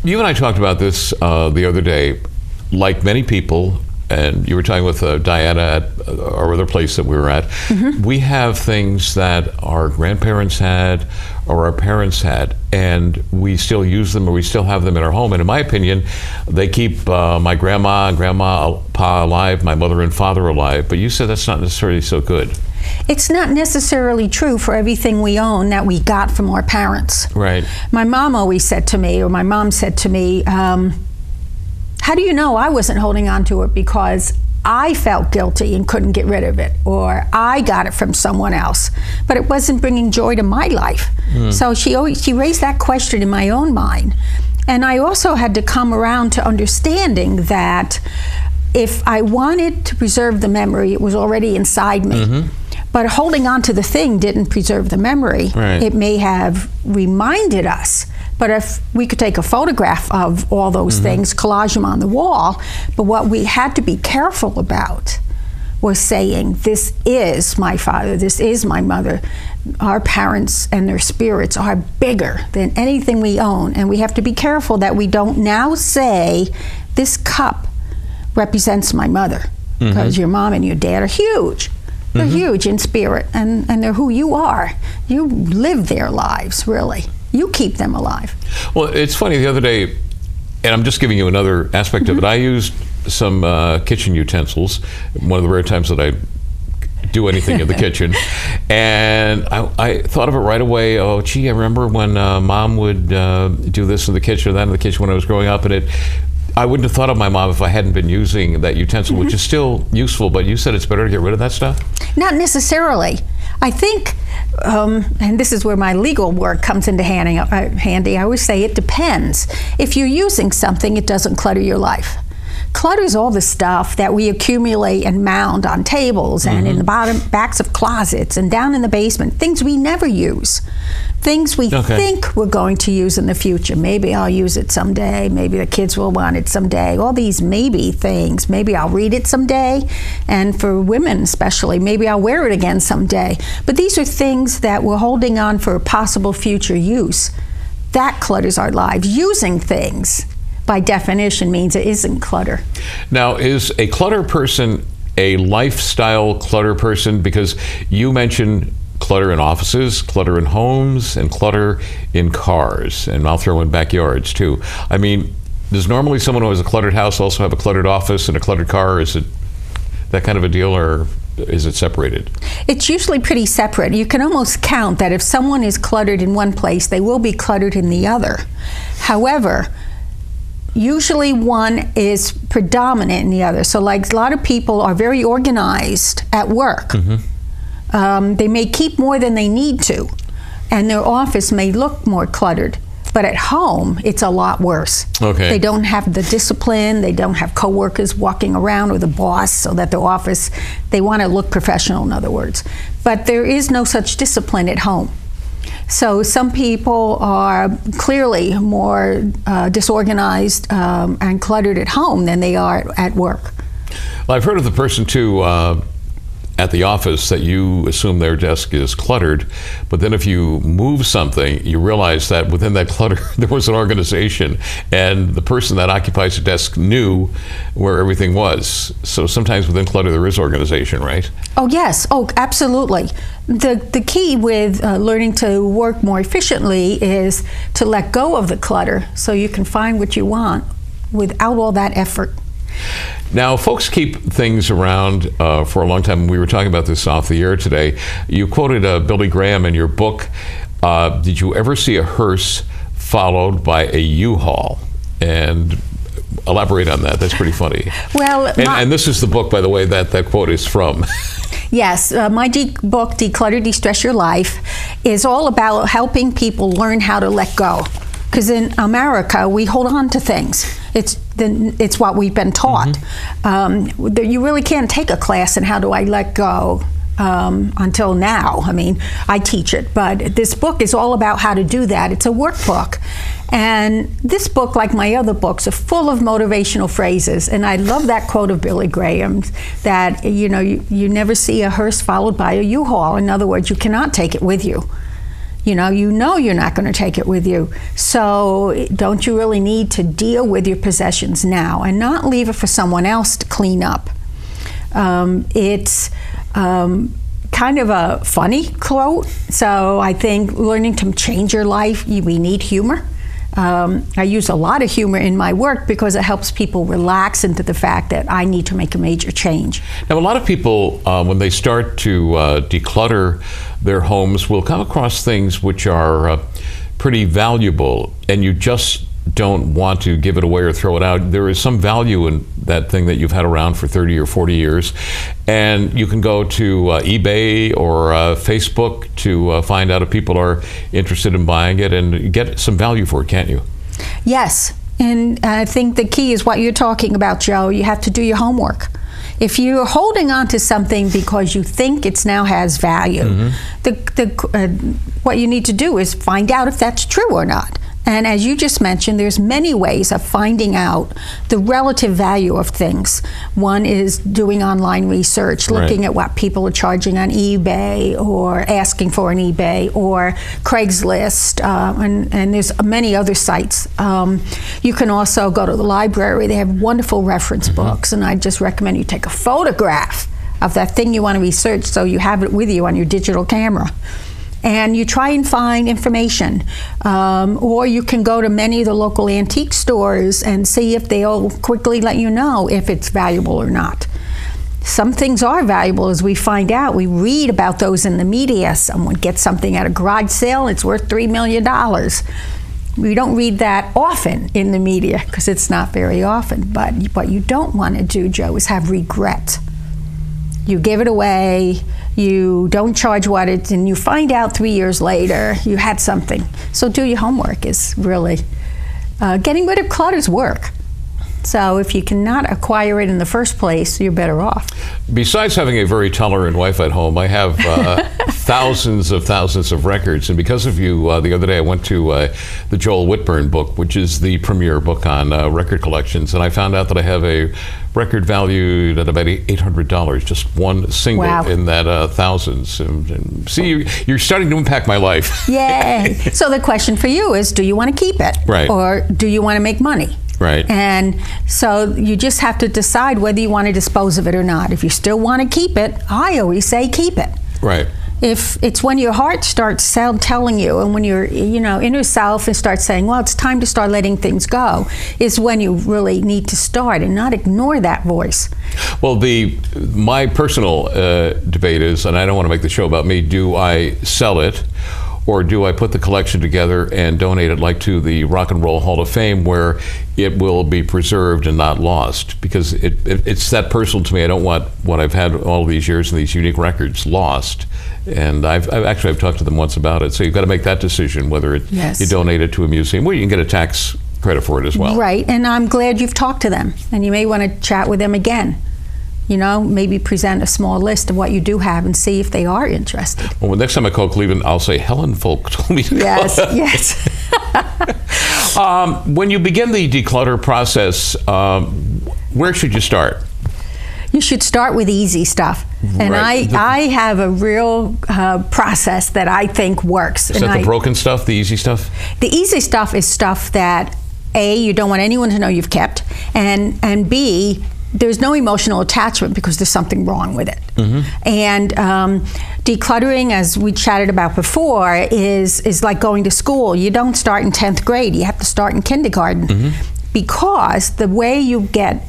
You and I talked about this the other day. Like many people, and you were talking with Diana at our other place that we were at, we have things that our grandparents had or our parents had, and we still use them or we still have them in our home. And in my opinion, they keep my grandma and grandpa alive, my mother and father alive. But you said that's not necessarily so good. It's not necessarily true for everything we own that we got from our parents. Right. My mom always said to me, or my mom said to me, how do you know I wasn't holding on to it because I felt guilty and couldn't get rid of it, or I got it from someone else, but it wasn't bringing joy to my life. So she raised that question in my own mind. And I also had to come around to understanding that if I wanted to preserve the memory, it was already inside me. But holding on to the thing didn't preserve the memory. Right. It may have reminded us. But if we could take a photograph of all those things, collage them on the wall, but what we had to be careful about was saying, this is my father, this is my mother. Our parents and their spirits are bigger than anything we own. And we have to be careful that we don't now say, this cup represents my mother, because your mom and your dad are huge. They're huge in spirit, and they're who you are. You live their lives, really. You keep them alive. Well, it's funny, the other day, and I'm just giving you another aspect of it, I used some kitchen utensils, one of the rare times that I do anything in the kitchen, and I thought of it right away. Oh, gee, I remember when Mom would do this in the kitchen or that in the kitchen when I was growing up, and I wouldn't have thought of my mom if I hadn't been using that utensil, which is still useful, but you said it's better to get rid of that stuff? Not necessarily. I think, and this is where my legal work comes into handy, I always say it depends. If you're using something, it doesn't clutter your life. Clutter is all the stuff that we accumulate and mound on tables and in the backs of closets and down in the basement, things we never use. Things we think we're going to use in the future. Maybe I'll use it someday. Maybe the kids will want it someday. All these maybe things. Maybe I'll read it someday. And for women especially, maybe I'll wear it again someday. But these are things that we're holding on for a possible future use. That clutters our lives. Using things, by definition, means it isn't clutter. Now, is a clutter person a lifestyle clutter person? Because you mentioned clutter in offices, clutter in homes, and clutter in cars. And I'll throw in backyards, too. I mean, does normally someone who has a cluttered house also have a cluttered office and a cluttered car? Is it that kind of a deal, or is it separated? It's usually pretty separate. You can almost count that if someone is cluttered in one place, they will be cluttered in the other. However, usually one is predominant in the other. So like a lot of people are very organized at work. They may keep more than they need to, and their office may look more cluttered. But at home, it's a lot worse. They don't have the discipline. They don't have coworkers walking around with a boss so that their office, they want to look professional, in other words. But there is no such discipline at home. So some people are clearly more disorganized and cluttered at home than they are at work. Well, I've heard of the person, too, at the office that you assume their desk is cluttered, but then if you move something, you realize that within that clutter there was an organization, and the person that occupies the desk knew where everything was. So sometimes within clutter there is organization, right? Oh yes, oh absolutely. The key with learning to work more efficiently is to let go of the clutter so you can find what you want without all that effort. Now, folks keep things around for a long time. We were talking about this off the air today. You quoted Billy Graham in your book. Did you ever see a hearse followed by a U-Haul? And elaborate on that. That's pretty funny. Well, and this is the book, by the way, that quote is from. Yes, my book, De-Clutter, De-Stress Your Life, is all about helping people learn how to let go. Because in America, we hold on to things. It's what we've been taught. You really can't take a class in how do I let go until now. I mean, I teach it, but this book is all about how to do that. It's a workbook. And this book, like my other books, are full of motivational phrases. And I love that quote of Billy Graham's that, you know, you never see a hearse followed by a U-Haul. In other words, you cannot take it with you. You know you're not going to take it with you. So don't you really need to deal with your possessions now and not leave it for someone else to clean up? It's kind of a funny quote. So I think learning to change your life, we need humor. I use a lot of humor in my work because it helps people relax into the fact that I need to make a major change. Now, a lot of people, when they start to declutter their homes, will come across things which are pretty valuable, and you just don't want to give it away or throw it out. There is some value in that thing that you've had around for 30 or 40 years, and you can go to eBay or Facebook to find out if people are interested in buying it and get some value for it, can't you? Yes, and I think the key is what you're talking about, Joe. You have to do your homework. If you're holding on to something because you think it now has value, what you need to do is find out if that's true or not. And as you just mentioned, there's many ways of finding out the relative value of things. One is doing online research, looking at what people are charging on eBay or asking for on eBay or Craigslist, and there's many other sites. You can also go to the library. They have wonderful reference books, and I just recommend you take a photograph of that thing you want to research so you have it with you on your digital camera. And you try and find information. Or you can go to many of the local antique stores and see if they'll quickly let you know if it's valuable or not. Some things are valuable, as we find out. We read about those in the media. Someone gets something at a garage sale, it's worth $3 million. We don't read that often in the media because it's not very often. But what you don't want to do, Joe, is have regret. You give it away, you don't charge what it's, and you find out 3 years later you had something. So do your homework is really, getting rid of clutter's work. So if you cannot acquire it in the first place, you're better off. Besides having a very tolerant wife at home, I have thousands of records. And because of you, the other day I went to the Joel Whitburn book, which is the premier book on record collections. And I found out that I have a record valued at about $800, just one single in that thousands. And see, you're starting to impact my life. Yay. So the question for you is, do you want to keep it? Right. Or do you want to make money? Right. And so you just have to decide whether you want to dispose of it or not. If you still want to keep it, I always say keep it. Right. If it's when your heart starts telling you, and when your inner self starts saying, well, it's time to start letting things go, is when you really need to start and not ignore that voice. Well, my personal debate is, and I don't want to make the show about me, do I sell it? Or do I put the collection together and donate it like to the Rock and Roll Hall of Fame, where it will be preserved and not lost? Because it's that personal to me. I don't want what I've had all these years and these unique records lost. And I've talked to them once about it. So you've got to make that decision whether you donate it to a museum, where you can get a tax credit for it as well. Right, and I'm glad you've talked to them. And you may want to chat with them again. Maybe present a small list of what you do have and see if they are interested. Well, next time I call Cleveland, I'll say Helen Volk told me to Yes, call. yes. When you begin the declutter process, where should you start? You should start with easy stuff. And Right. I have a real process that I think works. Is that the broken stuff, the easy stuff? The easy stuff is stuff that, A, you don't want anyone to know you've kept, and B, there's no emotional attachment because there's something wrong with it. And decluttering, as we chatted about before, is like going to school. You don't start in 10th grade. You have to start in kindergarten, because the way you get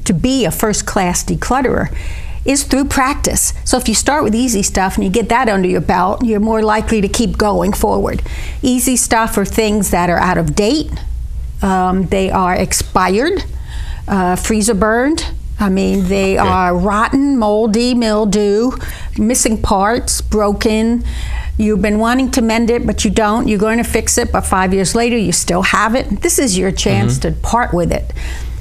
to be a first-class declutterer is through practice. So if you start with easy stuff and you get that under your belt, you're more likely to keep going forward. Easy stuff are things that are out of date. They are expired. Freezer burned. They are rotten, moldy, mildew, missing parts, broken. You've been wanting to mend it, but you don't. You're going to fix it, but 5 years later, you still have it. This is your chance to part with it.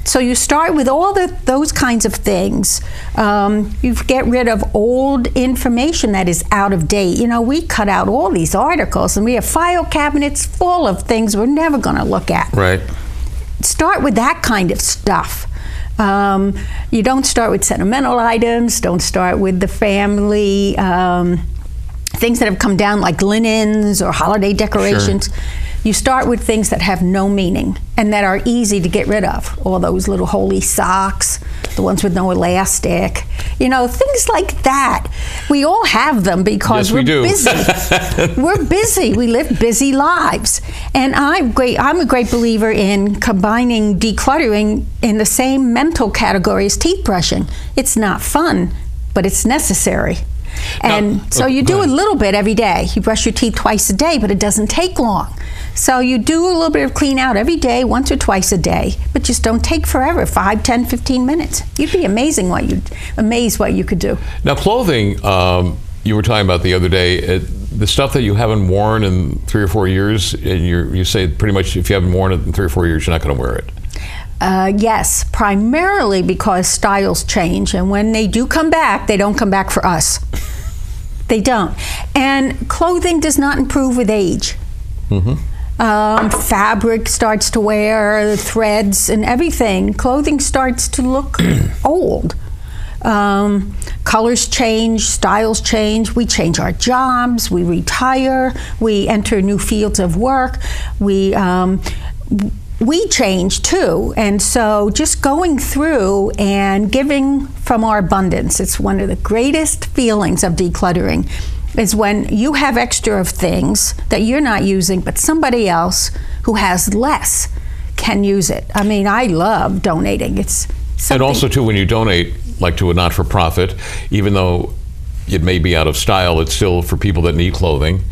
So you start with all those kinds of things. You get rid of old information that is out of date. We cut out all these articles, and we have file cabinets full of things we're never going to look at. Right. Start with that kind of stuff. You don't start with sentimental items. Don't start with the things that have come down like linens or holiday decorations. Sure. You start with things that have no meaning and that are easy to get rid of. All those little holy socks, the ones with no elastic, things like that. We all have them because we're busy. We're busy. We live busy lives. And I'm a great believer in combining decluttering in the same mental category as teeth brushing. It's not fun, but it's necessary. And so you do a little bit every day. You brush your teeth twice a day, but it doesn't take long. So you do a little bit of clean out every day, once or twice a day, but just don't take forever, 5, 10, 15 minutes. You'd be amazed what you could do. Now, clothing, you were talking about the other day, the stuff that you haven't worn in 3 or 4 years, and you say pretty much if you haven't worn it in 3 or 4 years, you're not going to wear it. Yes, primarily because styles change, and when they do come back, they don't come back for us. They don't. And clothing does not improve with age. Mm-hmm. Fabric starts to wear, threads and everything. Clothing starts to look old. Colors change, styles change. We change our jobs, we retire, we enter new fields of work. We change too, and so just going through and giving from our abundance. It's one of the greatest feelings of decluttering, is when you have extra of things that you're not using, but somebody else who has less can use it. I mean, I love donating. It's something. And also too, when you donate, like to a not-for-profit, even though it may be out of style, it's still for people that need clothing.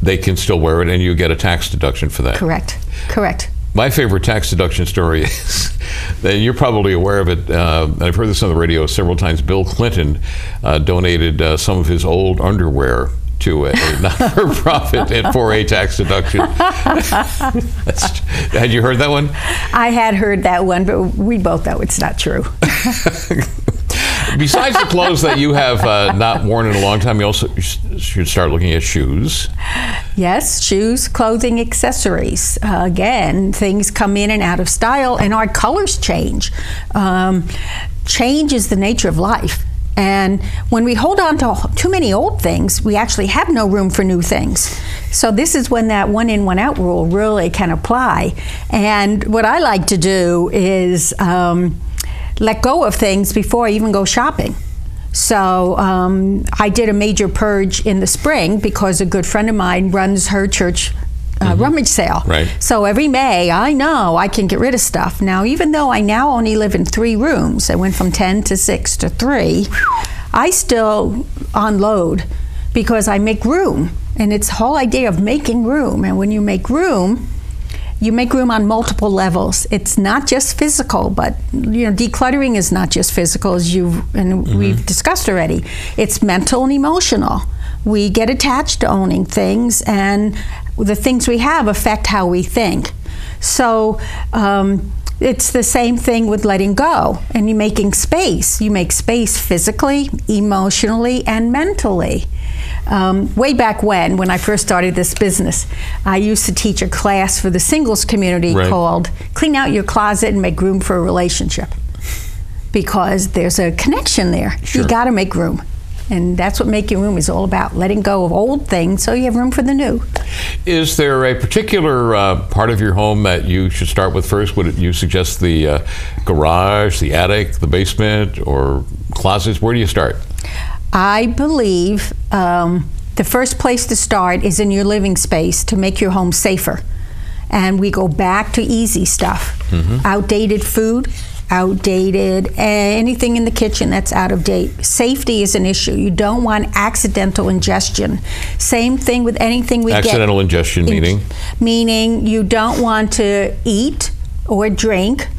They can still wear it, and you get a tax deduction for that. Correct. My favorite tax deduction story is, and you're probably aware of it, and I've heard this on the radio several times, Bill Clinton donated some of his old underwear to a not-for-profit and for a tax deduction. Had you heard that one? I had heard that one, but we both know it's not true. Besides the clothes that you have not worn in a long time, you also should start looking at shoes. Yes, shoes, clothing, accessories. Again, things come in and out of style, and our colors change. Change is the nature of life. And when we hold on to too many old things, we actually have no room for new things. So this is when that one in, one out rule really can apply. And what I like to do is let go of things before I even go shopping. So I did a major purge in the spring because a good friend of mine runs her church rummage sale. Right. So every May, I know I can get rid of stuff. Now, even though I now only live in 3 rooms, I went from 10 to 6 to 3, I still unload because I make room. And it's the whole idea of making room. And when you make room on multiple levels. It's not just physical, but decluttering is not just physical, as we've discussed already. It's mental and emotional. We get attached to owning things, and the things we have affect how we think. So it's the same thing with letting go, and you're making space. You make space physically, emotionally, and mentally. Way back when I first started this business, I used to teach a class for the singles community called Clean Out Your Closet and Make Room for a Relationship. Because there's a connection there. Sure. You gotta make room. And that's what making room is all about, letting go of old things so you have room for the new. Is there a particular part of your home that you should start with first? Would you suggest the garage, the attic, the basement, or closets? Where do you start? I believe the first place to start is in your living space to make your home safer. And we go back to easy stuff. Outdated food, outdated anything in the kitchen that's out of date. Safety is an issue. You don't want accidental ingestion. Same thing with anything we accidental ingestion meaning? Meaning you don't want to eat or drink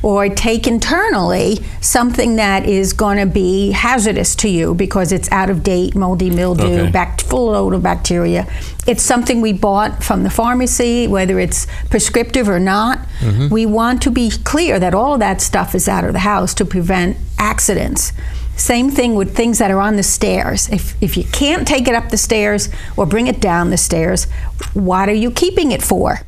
or take internally something that is going to be hazardous to you because it's out of date, moldy, mildew, full load of bacteria. It's something we bought from the pharmacy, whether it's prescriptive or not. We want to be clear that all of that stuff is out of the house to prevent accidents. Same thing with things that are on the stairs. If you can't take it up the stairs or bring it down the stairs, what are you keeping it for?